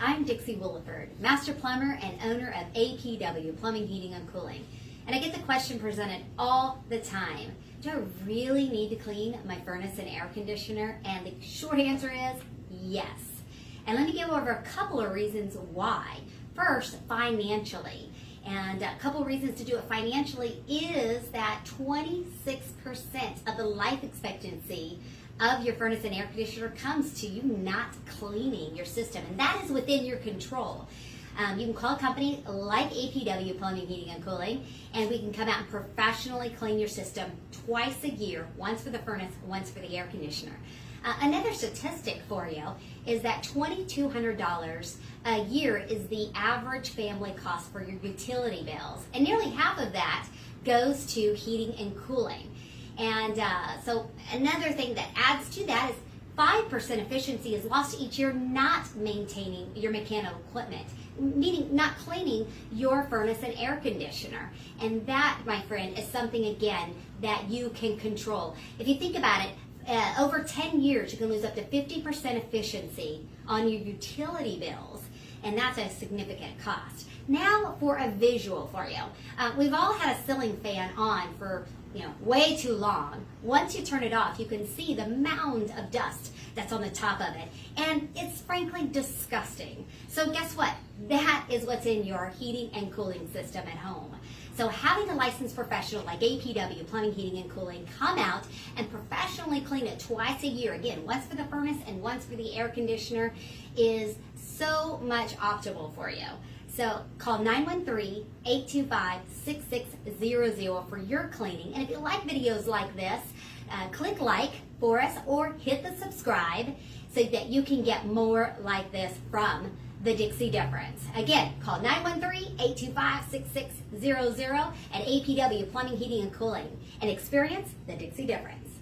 I'm Dixie Williford, master plumber and owner of APW, Plumbing, Heating, and Cooling. And I get the question presented all the time, do I really need to clean my furnace and air conditioner? And the short answer is yes. And let me go over a couple of reasons why. First, financially. And a couple of reasons to do it financially is that 26% of the life expectancy of your furnace and air conditioner comes to you not cleaning your system, and that is within your control. You can call a company like APW, Plumbing, Heating, and Cooling, and we can come out and professionally clean your system twice a year, once for the furnace, once for the air conditioner. Another statistic for you is that $2,200 a year is the average family cost for your utility bills, and nearly half of that goes to heating and cooling. And so another thing that adds to that is 5% efficiency is lost each year not maintaining your mechanical equipment, meaning not cleaning your furnace and air conditioner. And that, my friend, is something, again, that you can control. If you think about it, over 10 years, you can lose up to 50% efficiency on your utility bills, and that's a significant cost. Now for a visual for you. We've all had a ceiling fan on for way too long. Once you turn it off, you can see the mound of dust that's on the top of it, and it's frankly disgusting. So guess what? That is what's in your heating and cooling system at home. So having a licensed professional like APW, Plumbing, Heating, and Cooling, come out and professionally clean it twice a year, again, once for the furnace and once for the air conditioner, is so much optimal for you. So call 913-825-6600 for your cleaning. And if you like videos like this, click like for us or hit the subscribe so that you can get more like this from the Dixie Difference. Again, call 913-825-6600 at APW Plumbing, Heating, and Cooling and experience the Dixie Difference.